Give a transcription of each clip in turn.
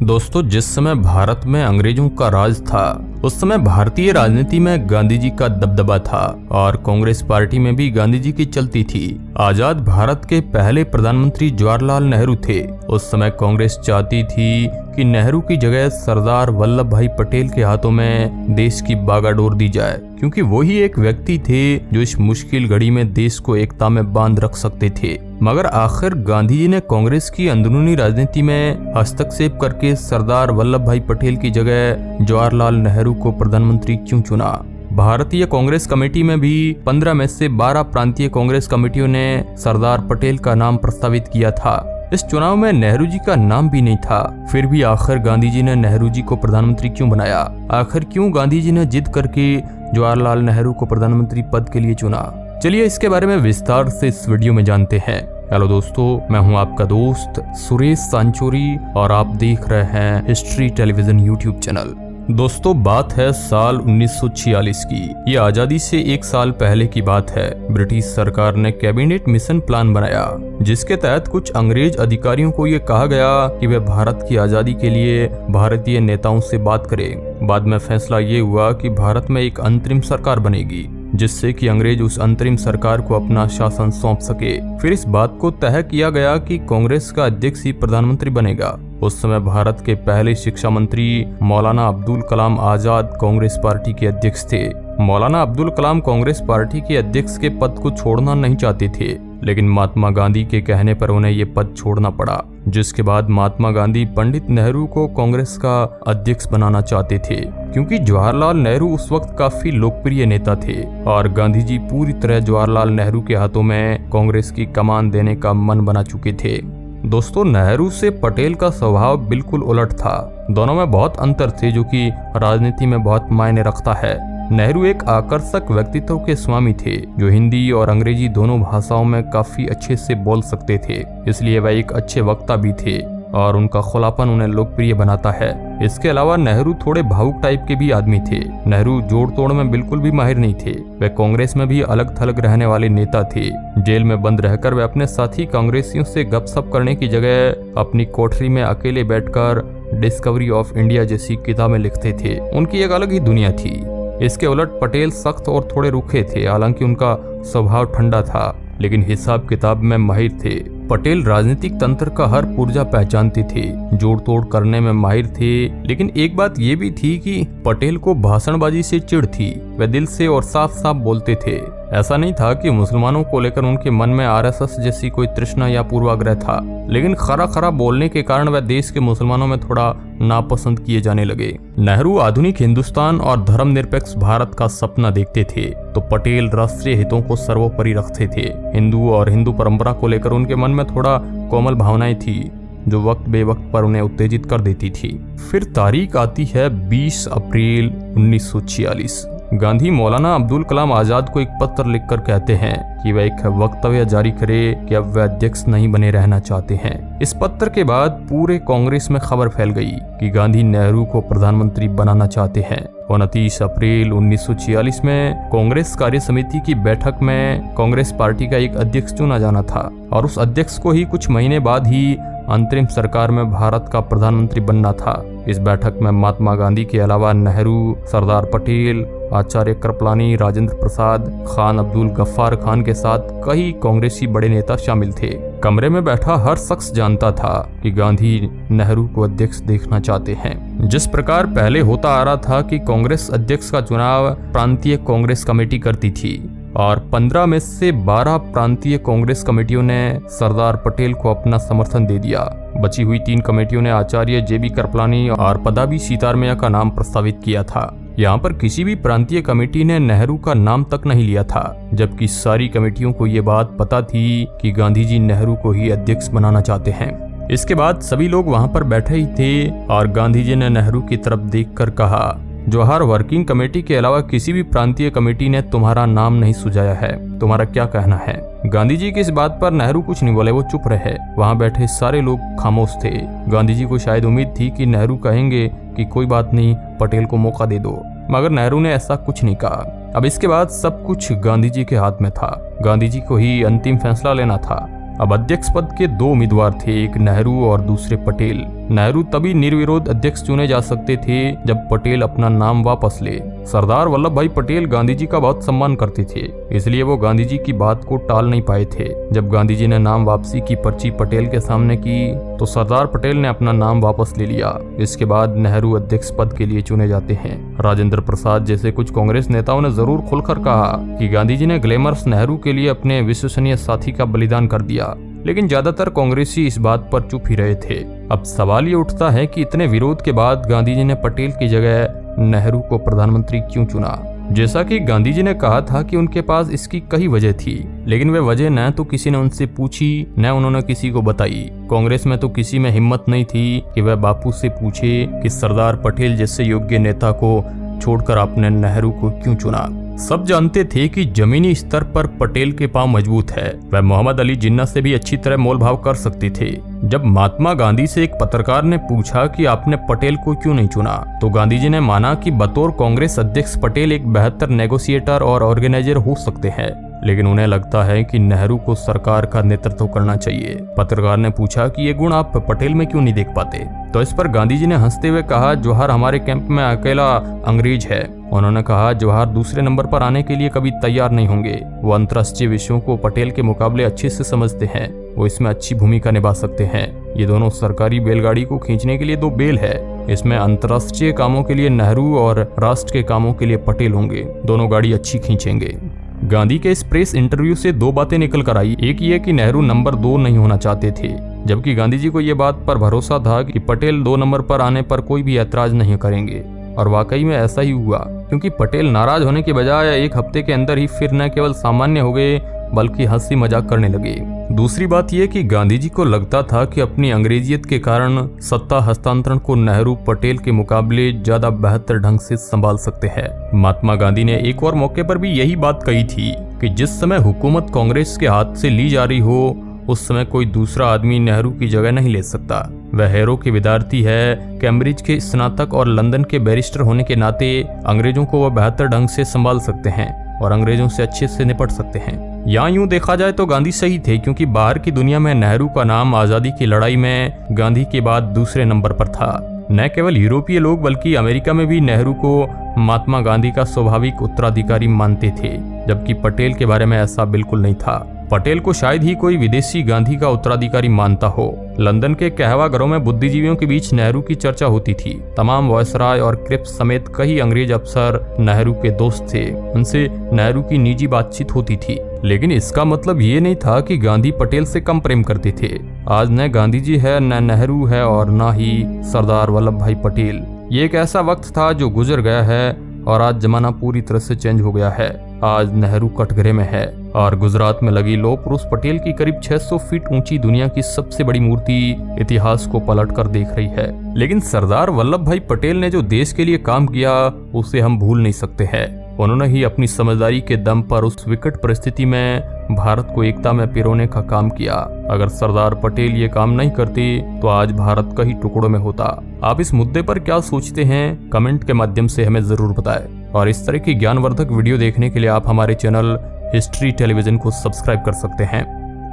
दोस्तों, जिस समय भारत में अंग्रेजों का राज था उस समय भारतीय राजनीति में गांधी जी का दबदबा था और कांग्रेस पार्टी में भी गांधी जी की चलती थी। आजाद भारत के पहले प्रधानमंत्री जवाहरलाल नेहरू थे। उस समय कांग्रेस चाहती थी कि नेहरू की जगह सरदार वल्लभ भाई पटेल के हाथों में देश की बागडोर दी जाए, क्योंकि वो ही एक व्यक्ति थे जो इस मुश्किल घड़ी में देश को एकता में बांध रख सकते थे। मगर आखिर गांधी जी ने कांग्रेस की अंदरूनी राजनीति में हस्तक्षेप करके सरदार वल्लभ भाई पटेल की जगह जवाहरलाल नेहरू को प्रधानमंत्री क्यों चुना? भारतीय कांग्रेस कमेटी में भी 15 में से 12 प्रांतीय कांग्रेस कमेटियों ने सरदार पटेल का नाम प्रस्तावित किया था। इस चुनाव में नेहरू जी का नाम भी नहीं था, फिर भी आखिर गांधी जी ने नेहरू जी को प्रधानमंत्री क्यों बनाया? आखिर क्यों गांधी जी ने जिद करके जवाहरलाल नेहरू को प्रधानमंत्री पद के लिए चुना? चलिए इसके बारे में विस्तार से इस वीडियो में जानते हैं। हेलो दोस्तों, मैं हूं आपका दोस्त सुरेश सांचोरी और आप देख रहे हैं हिस्ट्री टेलीविजन यूट्यूब चैनल। दोस्तों, बात है साल 1946 की। ये आजादी से एक साल पहले की बात है। ब्रिटिश सरकार ने कैबिनेट मिशन प्लान बनाया, जिसके तहत कुछ अंग्रेज अधिकारियों को ये कहा गया कि वे भारत की आजादी के लिए भारतीय नेताओं से बात करें। बाद में फैसला ये हुआ कि भारत में एक अंतरिम सरकार बनेगी, जिससे कि अंग्रेज उस अंतरिम सरकार को अपना शासन सौंप सके। फिर इस बात को तय किया गया कि कांग्रेस का अध्यक्ष ही प्रधानमंत्री बनेगा। उस समय भारत के पहले शिक्षा मंत्री मौलाना अब्दुल कलाम आजाद कांग्रेस पार्टी के अध्यक्ष थे। मौलाना अब्दुल कलाम कांग्रेस पार्टी के अध्यक्ष के पद को छोड़ना नहीं चाहते थे, लेकिन महात्मा गांधी के कहने पर उन्हें ये पद छोड़ना पड़ा, जिसके बाद महात्मा गांधी पंडित नेहरू को कांग्रेस का अध्यक्ष बनाना चाहते थे, क्योंकि जवाहरलाल नेहरू उस वक्त काफी लोकप्रिय नेता थे और गांधी जी पूरी तरह जवाहरलाल नेहरू के हाथों में कांग्रेस की कमान देने का मन बना चुके थे। दोस्तों, नेहरू से पटेल का स्वभाव बिल्कुल उलट था। दोनों में बहुत अंतर थे, जो कि राजनीति में बहुत मायने रखता है। नेहरू एक आकर्षक व्यक्तित्व के स्वामी थे, जो हिंदी और अंग्रेजी दोनों भाषाओं में काफी अच्छे से बोल सकते थे, इसलिए वह एक अच्छे वक्ता भी थे और उनका खुलापन उन्हें लोकप्रिय बनाता है। इसके अलावा नेहरू थोड़े भावुक टाइप के भी आदमी थे। नेहरू जोड़ तोड़ में बिल्कुल भी माहिर नहीं थे। वे कांग्रेस में भी अलग थलग रहने वाले नेता थे। जेल में बंद रहकर वे अपने साथी कांग्रेसियों से गपशप करने की जगह अपनी कोठरी में अकेले बैठकर डिस्कवरी ऑफ इंडिया जैसी किताबें लिखते थे। उनकी एक अलग ही दुनिया थी। इसके उलट पटेल सख्त और थोड़े रूखे थे। हालांकि उनका स्वभाव ठंडा था, लेकिन हिसाब किताब में माहिर थे। पटेल राजनीतिक तंत्र का हर पुर्जा पहचानते थे, जोड़ तोड़ करने में माहिर थे। लेकिन एक बात ये भी थी कि पटेल को भाषणबाजी से चिढ़ थी। वे दिल से और साफ साफ बोलते थे। ऐसा नहीं था कि मुसलमानों को लेकर उनके मन में आरएसएस जैसी कोई तृष्णा या पूर्वाग्रह था, लेकिन खरा खरा बोलने के कारण वह देश के मुसलमानों में थोड़ा नापसंद किए जाने लगे। नेहरू आधुनिक हिंदुस्तान और धर्मनिरपेक्ष भारत का सपना देखते थे, तो पटेल राष्ट्रीय हितों को सर्वोपरि रखते थे। हिंदू और हिंदू परंपरा को लेकर उनके मन में थोड़ा कोमल भावनाएं थी, जो वक्त बेवक्त पर उन्हें उत्तेजित कर देती थी। फिर तारीख आती है 20 अप्रैल 1946। गांधी मौलाना अब्दुल कलाम आजाद को एक पत्र लिखकर कहते हैं कि वह एक वक्तव्य जारी करे कि अब वह अध्यक्ष नहीं बने रहना चाहते हैं। इस पत्र के बाद पूरे कांग्रेस में खबर फैल गई कि गांधी नेहरू को प्रधानमंत्री बनाना चाहते हैं। 29 अप्रैल 1946 में कांग्रेस कार्य समिति की बैठक में कांग्रेस पार्टी का एक अध्यक्ष चुना जाना था और उस अध्यक्ष को ही कुछ महीने बाद ही अंतरिम सरकार में भारत का प्रधानमंत्री बनना था। इस बैठक में महात्मा गांधी के अलावा नेहरू, सरदार पटेल, आचार्य कृपलानी, राजेंद्र प्रसाद, खान अब्दुल गफ्फार खान के साथ कई कांग्रेसी बड़े नेता शामिल थे। कमरे में बैठा हर शख्स जानता था कि गांधी नेहरू को अध्यक्ष देखना चाहते हैं। जिस प्रकार पहले होता आ रहा था कि कांग्रेस अध्यक्ष का चुनाव प्रांतीय कांग्रेस कमेटी करती थी और 15 में से 12 प्रांतीय कांग्रेस कमेटियों ने सरदार पटेल को अपना समर्थन दे दिया। बची हुई 3 कमेटियों ने आचार्य जेबी कृपलानी और पदाबी सीतारमैया का नाम प्रस्तावित किया था। यहाँ पर किसी भी प्रांतीय कमेटी ने नेहरू का नाम तक नहीं लिया था, जबकि सारी कमेटियों को ये बात पता थी कि गांधी जी नेहरू को ही अध्यक्ष बनाना चाहते हैं। इसके बाद सभी लोग वहाँ पर बैठे ही थे और गांधी जी ने नेहरू की तरफ देखकर कहा, जवाहर वर्किंग कमेटी के अलावा किसी भी प्रांतीय कमेटी ने तुम्हारा नाम नहीं सुझाया है, तुम्हारा क्या कहना है? गांधी जी की इस बात पर नेहरू कुछ नहीं बोले, वो चुप रहे। वहाँ बैठे सारे लोग खामोश थे। गांधी जी को शायद उम्मीद थी कि नेहरू कहेंगे कि कोई बात नहीं, पटेल को मौका दे दो, मगर नेहरू ने ऐसा कुछ नहीं कहा। अब इसके बाद सब कुछ गांधी जी के हाथ में था। गांधी जी को ही अंतिम फैसला लेना था। अब अध्यक्ष पद के 2 उम्मीदवार थे, एक नेहरू और दूसरे पटेल। नेहरू तभी निर्विरोध अध्यक्ष चुने जा सकते थे जब पटेल अपना नाम वापस ले। सरदार वल्लभ भाई पटेल गांधी जी का बहुत सम्मान करते थे, इसलिए वो गांधी जी की बात को टाल नहीं पाए थे। जब गांधी जी ने नाम वापसी की पर्ची पटेल के सामने की तो सरदार पटेल ने अपना नाम वापस ले लिया। इसके बाद नेहरू अध्यक्ष पद के लिए चुने जाते हैं। राजेंद्र प्रसाद जैसे कुछ कांग्रेस नेताओं ने जरूर खुलकर कहा कि गांधी जी ने ग्लैमरस नेहरू के लिए अपने विश्वसनीय साथी का बलिदान कर दिया, लेकिन ज्यादातर कांग्रेसी इस बात पर चुप ही रहे थे। अब सवाल ये उठता है कि इतने विरोध के बाद गांधी जी ने पटेल की जगह नेहरू को प्रधानमंत्री क्यों चुना। जैसा कि गांधी जी ने कहा था कि उनके पास इसकी कई वजह थी, लेकिन वे वजह न तो किसी ने उनसे पूछी न उन्होंने किसी को बताई। कांग्रेस में तो किसी में हिम्मत नहीं थी कि वह बापू से पूछे कि सरदार पटेल जैसे योग्य नेता को छोड़कर आपने नेहरू को क्यों चुना। सब जानते थे कि जमीनी स्तर पर पटेल के पांव मजबूत है, वह मोहम्मद अली जिन्ना से भी अच्छी तरह मोलभाव कर सकते थे। जब महात्मा गांधी से एक पत्रकार ने पूछा कि आपने पटेल को क्यों नहीं चुना, तो गांधी जी ने माना कि बतौर कांग्रेस अध्यक्ष पटेल एक बेहतर नेगोशिएटर और ऑर्गेनाइजर हो सकते हैं, लेकिन उन्हें लगता है कि नेहरू को सरकार का नेतृत्व करना चाहिए। पत्रकार ने पूछा कि ये गुण आप पटेल में क्यों नहीं देख पाते, तो इस पर गांधी जी ने हंसते हुए कहा, जवाहर हमारे कैंप में अकेला अंग्रेज है। उन्होंने कहा, जवाहर दूसरे नंबर पर आने के लिए कभी तैयार नहीं होंगे। वो अंतर्राष्ट्रीय विषयों को पटेल के मुकाबले अच्छे से समझते हैं, वो इसमें अच्छी भूमिका निभा सकते हैं। ये दोनों सरकारी बैलगाड़ी को खींचने के लिए 2 बैल है। इसमें अंतर्राष्ट्रीय कामों के लिए नेहरू और राष्ट्र के कामों के लिए पटेल होंगे, दोनों गाड़ी अच्छी खींचेंगे। गांधी के इस प्रेस इंटरव्यू से 2 बातें निकल कर आई। एक ये कि नेहरू नंबर 2 नहीं होना चाहते थे, जबकि गांधी जी को ये बात पर भरोसा था कि पटेल 2 नंबर पर आने पर कोई भी ऐतराज नहीं करेंगे। और वाकई में ऐसा ही हुआ, क्योंकि पटेल नाराज होने के बजाय 1 हफ्ते के अंदर ही फिर न केवल सामान्य हो गए बल्कि हंसी मजाक करने लगे। दूसरी बात यह कि गांधी जी को लगता था कि अपनी अंग्रेजियत के कारण सत्ता हस्तांतरण को नेहरू पटेल के मुकाबले ज्यादा बेहतर ढंग से संभाल सकते हैं। महात्मा गांधी ने एक और मौके पर भी यही बात कही थी कि जिस समय हुकूमत कांग्रेस के हाथ से ली जा रही हो, उस समय कोई दूसरा आदमी नेहरू की जगह नहीं ले सकता। वह हैरो के विद्यार्थी है, कैम्ब्रिज के स्नातक और लंदन के बैरिस्टर होने के नाते अंग्रेजों को वह बेहतर ढंग से संभाल सकते हैं और अंग्रेजों से अच्छे से निपट सकते हैं। यहाँ यूं देखा जाए तो गांधी सही थे, क्योंकि बाहर की दुनिया में नेहरू का नाम आजादी की लड़ाई में गांधी के बाद दूसरे नंबर पर था। न केवल यूरोपीय लोग बल्कि अमेरिका में भी नेहरू को महात्मा गांधी का स्वाभाविक उत्तराधिकारी मानते थे, जबकि पटेल के बारे में ऐसा बिल्कुल नहीं था। पटेल को शायद ही कोई विदेशी गांधी का उत्तराधिकारी मानता हो। लंदन के कहवा घरों में बुद्धिजीवियों के बीच नेहरू की चर्चा होती थी। तमाम वायसराय और क्रिप्स समेत कई अंग्रेज अफसर नेहरू के दोस्त थे, उनसे नेहरू की निजी बातचीत होती थी। लेकिन इसका मतलब ये नहीं था कि गांधी पटेल से कम प्रेम करते थे। आज न गांधी जी है, न नेहरू है और न ही सरदार वल्लभ भाई पटेल। ये एक ऐसा वक्त था जो गुजर गया है और आज जमाना पूरी तरह से चेंज हो गया है। आज नेहरू कटघरे में है और गुजरात में लगी लौह पुरुष पटेल की करीब 600 फीट ऊंची दुनिया की सबसे बड़ी मूर्ति इतिहास को पलट कर देख रही है। लेकिन सरदार वल्लभ भाई पटेल ने जो देश के लिए काम किया उसे हम भूल नहीं सकते हैं। उन्होंने ही अपनी समझदारी के दम पर उस विकट परिस्थिति में भारत को एकता में पिरोने का काम किया। अगर सरदार पटेल ये काम नहीं करते तो आज भारत कई टुकड़ों में होता। आप इस मुद्दे पर क्या सोचते हैं, कमेंट के माध्यम से हमें जरूर बताएं। और इस तरह की ज्ञानवर्धक वीडियो देखने के लिए आप हमारे चैनल हिस्ट्री टेलीविजन को सब्सक्राइब कर सकते हैं।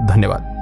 धन्यवाद।